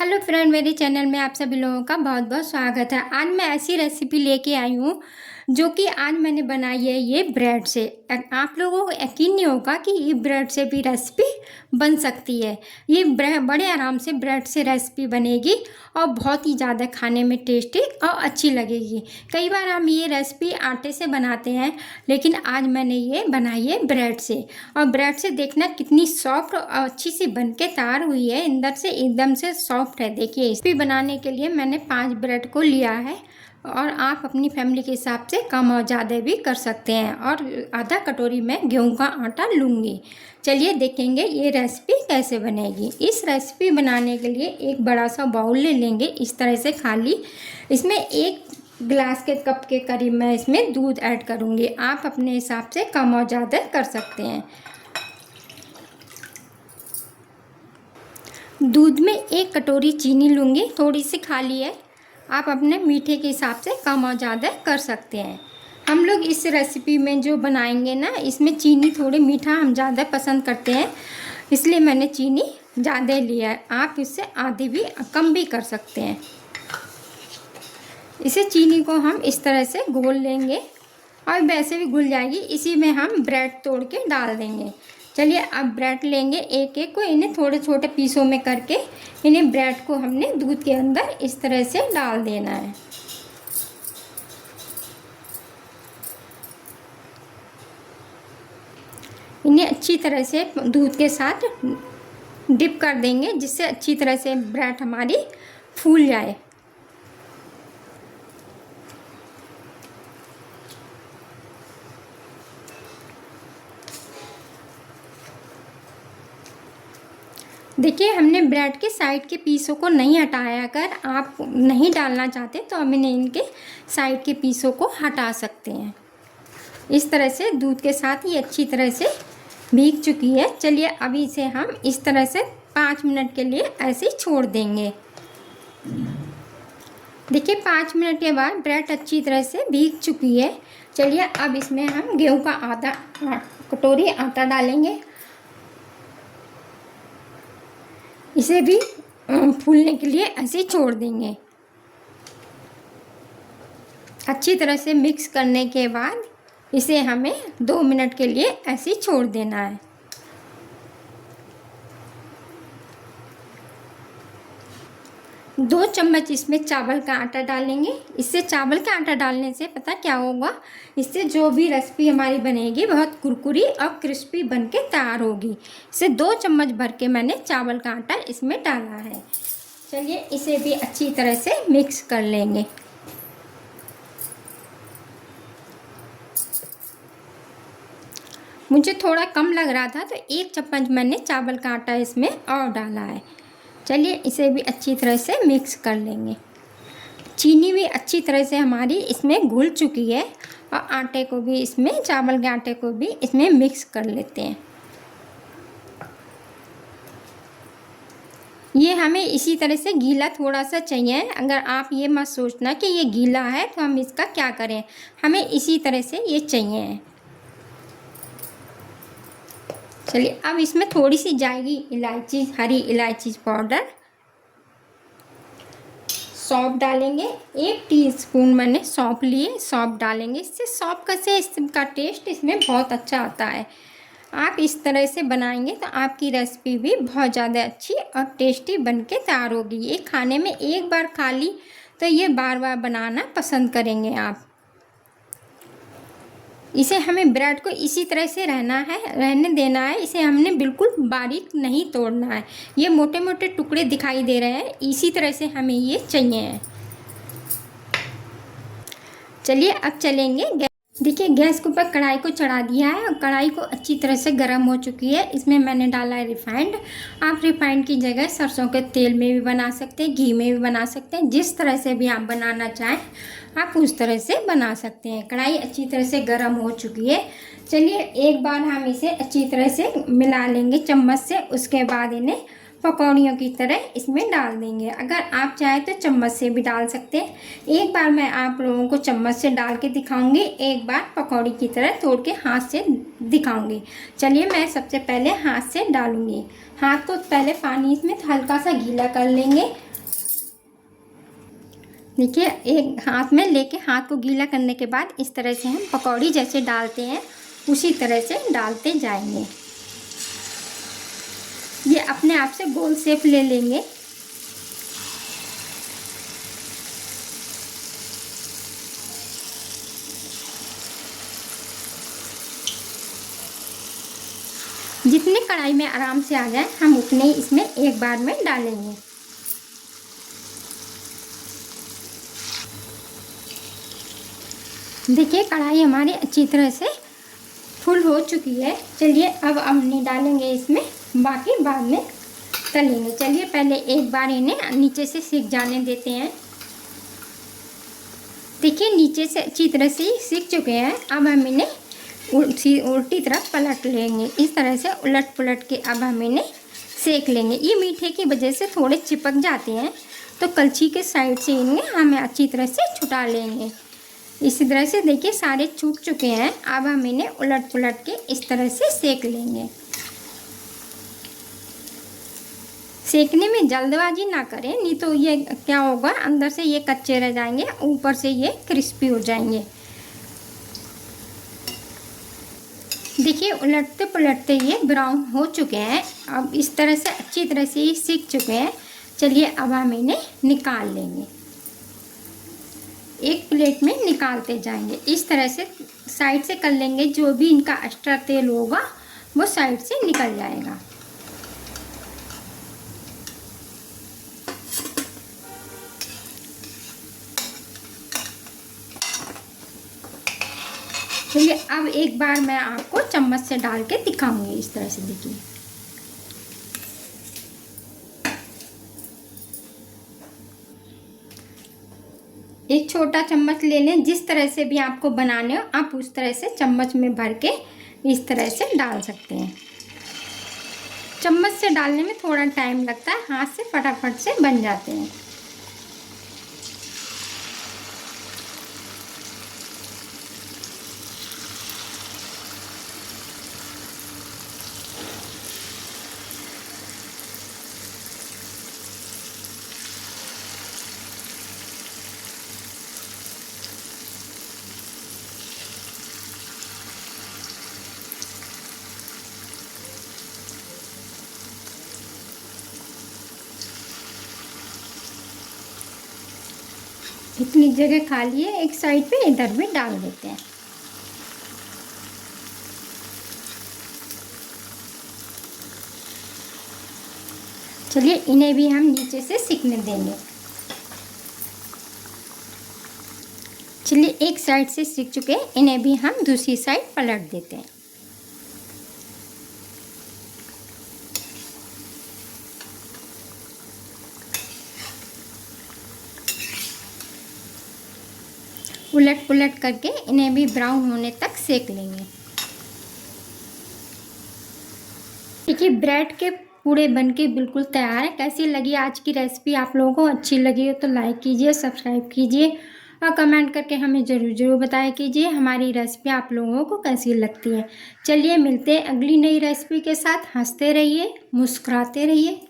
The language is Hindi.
हेलो फ्रेंड, मेरे चैनल में आप सभी लोगों का बहुत बहुत स्वागत है। आज मैं ऐसी रेसिपी लेके आई हूँ जो कि आज मैंने बनाई है ये ब्रेड से। आप लोगों को यकीन नहीं होगा कि ये ब्रेड से भी रेसिपी बन सकती है। ये बड़े आराम से ब्रेड से रेसिपी बनेगी और बहुत ही ज़्यादा खाने में टेस्टी और अच्छी लगेगी। कई बार हम ये रेसिपी आटे से बनाते हैं, लेकिन आज मैंने ये बनाई है ब्रेड से। और ब्रेड से देखना कितनी सॉफ्ट और अच्छी सी बन के तैयार हुई है, अंदर से एकदम से सॉफ्ट है। देखिए, रेसिपी बनाने के लिए मैंने 5 ब्रेड को लिया है और आप अपनी फैमिली के हिसाब से कम और ज़्यादा भी कर सकते हैं। और आधा कटोरी में गेहूं का आटा लूँगी। चलिए देखेंगे ये रेसिपी कैसे बनेगी। इस रेसिपी बनाने के लिए एक बड़ा सा बाउल ले लेंगे, इस तरह से खाली। इसमें 1 गिलास के कप के करीब मैं इसमें दूध ऐड करूँगी। आप अपने हिसाब से कम और ज़्यादा कर सकते हैं। दूध में 1 कटोरी चीनी लूँगी, थोड़ी सी खाली है। आप अपने मीठे के हिसाब से कम और ज़्यादा कर सकते हैं। हम लोग इस रेसिपी में जो बनाएंगे ना, इसमें चीनी थोड़ी मीठा हम ज़्यादा पसंद करते हैं, इसलिए मैंने चीनी ज़्यादा लिया है। आप इससे आधी भी कम भी कर सकते हैं। इसे चीनी को हम इस तरह से घोल लेंगे और वैसे भी घुल जाएगी। इसी में हम ब्रेड तोड़ के डाल देंगे। चलिए अब ब्रेड लेंगे, एक एक को इन्हें थोड़े छोटे पीसों में करके इन्हें ब्रेड को हमने दूध के अंदर इस तरह से डाल देना है। इन्हें अच्छी तरह से दूध के साथ डिप कर देंगे, जिससे अच्छी तरह से ब्रेड हमारी फूल जाए। देखिए, हमने ब्रेड के साइड के पीसों को नहीं हटाया। अगर आप नहीं डालना चाहते तो हम इनके साइड के पीसों को हटा सकते हैं। इस तरह से दूध के साथ ये अच्छी तरह से भीग चुकी है। चलिए अभी इसे हम इस तरह से 5 मिनट के लिए ऐसे ही छोड़ देंगे। देखिए, 5 मिनट के बाद ब्रेड अच्छी तरह से भीग चुकी है। चलिए अब इसमें हम गेहूं का आधा कटोरी आटा डालेंगे। इसे भी फूलने के लिए ऐसे ही छोड़ देंगे। अच्छी तरह से मिक्स करने के बाद इसे हमें 2 मिनट के लिए ऐसे ही छोड़ देना है। दो चम्मच इसमें चावल का आटा डालेंगे। इससे चावल का आटा डालने से पता क्या होगा, इससे जो भी रेसिपी हमारी बनेगी बहुत कुरकुरी और क्रिस्पी बन के तैयार होगी। इसे 2 चम्मच भर के मैंने चावल का आटा इसमें डाला है। चलिए इसे भी अच्छी तरह से मिक्स कर लेंगे। मुझे थोड़ा कम लग रहा था तो 1 चम्मच मैंने चावल का आटा इसमें और डाला है। चलिए इसे भी अच्छी तरह से मिक्स कर लेंगे। चीनी भी अच्छी तरह से हमारी इसमें घुल चुकी है और आटे को भी इसमें, चावल के आटे को भी इसमें मिक्स कर लेते हैं। ये हमें इसी तरह से गीला थोड़ा सा चाहिए। अगर आप ये मत सोचना कि ये गीला है तो हम इसका क्या करें, हमें इसी तरह से ये चाहिए। चलिए अब इसमें थोड़ी सी जाएगी इलायची, हरी इलायची पाउडर, सौंफ डालेंगे। 1 टीस्पून मैंने सौंफ लिए, सौंफ डालेंगे। इससे सौंफ का से इसका टेस्ट इसमें बहुत अच्छा आता है। आप इस तरह से बनाएंगे तो आपकी रेसिपी भी बहुत ज़्यादा अच्छी और टेस्टी बन के तैयार होगी। ये खाने में एक बार खा ली तो ये बार बार बनाना पसंद करेंगे आप। इसे हमें ब्रेड को इसी तरह से रहने देना है। इसे हमने बिल्कुल बारीक नहीं तोड़ना है। ये मोटे मोटे टुकड़े दिखाई दे रहे हैं, इसी तरह से हमें ये चाहिए। चलिए अब चलेंगे। देखिए, गैस के ऊपर कढ़ाई को चढ़ा दिया है और कढ़ाई को अच्छी तरह से गर्म हो चुकी है। इसमें मैंने डाला है रिफाइंड। आप रिफाइंड की जगह सरसों के तेल में भी बना सकते हैं, घी में भी बना सकते हैं। जिस तरह से भी आप बनाना चाहें आप उस तरह से बना सकते हैं। कढ़ाई अच्छी तरह से गर्म हो चुकी है। चलिए एक बार हम इसे अच्छी तरह से मिला लेंगे चम्मच से। उसके बाद इन्हें पकौड़ियों की तरह इसमें डाल देंगे। अगर आप चाहें तो चम्मच से भी डाल सकते हैं। एक बार मैं आप लोगों को चम्मच से डाल के दिखाऊंगी, एक बार पकौड़ी की तरह तोड़ के हाथ से दिखाऊंगी। चलिए मैं सबसे पहले हाथ से डालूंगी। हाथ को पहले पानी इसमें हल्का सा गीला कर लेंगे देखिए एक हाथ में लेके हाथ को गीला करने के बाद इस तरह से हम पकौड़ी जैसे डालते हैं उसी तरह से डालते जाएंगे। ये अपने आप से गोल शेप ले लेंगे। जितने कढ़ाई में आराम से आ जाए हम उतने ही इसमें एक बार में डालेंगे। देखिए कढ़ाई हमारी अच्छी तरह से फुल हो चुकी है। चलिए अब हम नहीं डालेंगे इसमें, बाकी बाद में तलेंगे। चलिए पहले एक बार इन्हें नीचे से सीख जाने देते हैं। देखिए नीचे से अच्छी तरह से सीख चुके हैं। अब हम इन्हें उल्टी तरफ पलट लेंगे। इस तरह से उलट पुलट के अब हम इन्हें सेक लेंगे। ये मीठे की वजह से थोड़े चिपक जाते हैं, तो कलछी के साइड से इन्हें हमें अच्छी तरह से छुटा लेंगे। इसी तरह से देखिए सारे छूट चुके हैं। अब हम इन्हें उलट पुलट के इस तरह से सेक लेंगे। सेकने में जल्दबाजी ना करें, नहीं तो ये क्या होगा, अंदर से ये कच्चे रह जाएंगे, ऊपर से ये क्रिस्पी हो जाएंगे। देखिए उलटते पुलटते ये ब्राउन हो चुके हैं। अब इस तरह से अच्छी तरह से ये सीख चुके हैं। चलिए अब हम इन्हें निकाल लेंगे। एक प्लेट में निकालते जाएंगे। इस तरह से साइड से कर लेंगे, जो भी इनका एक्स्ट्रा तेल होगा वो साइड से निकल जाएगा। चलिए अब एक बार मैं आपको चम्मच से डाल के दिखाऊंगी। इस तरह से देखिए, एक छोटा चम्मच ले लें। जिस तरह से भी आपको बनाने हो आप उस तरह से चम्मच में भर के इस तरह से डाल सकते हैं। चम्मच से डालने में थोड़ा टाइम लगता है, हाथ से फटाफट से बन जाते हैं। इतनी जगह खाली है, एक साइड पे इधर भी डाल देते हैं। चलिए इन्हें भी हम नीचे से सिकने देंगे। चलिए एक साइड से सिक चुके हैं, इन्हें भी हम दूसरी साइड पलट देते हैं। उलट पुलट करके इन्हें भी ब्राउन होने तक सेक लेंगे। देखिए ब्रेड के पूरे बनके बिल्कुल तैयार है। कैसी लगी आज की रेसिपी? आप लोगों को अच्छी लगी हो तो लाइक कीजिए, सब्सक्राइब कीजिए और कमेंट करके हमें ज़रूर बताया कीजिए हमारी रेसिपी आप लोगों को कैसी लगती है। चलिए मिलते हैं अगली नई रेसिपी के साथ। हंसते रहिए, मुस्कुराते रहिए।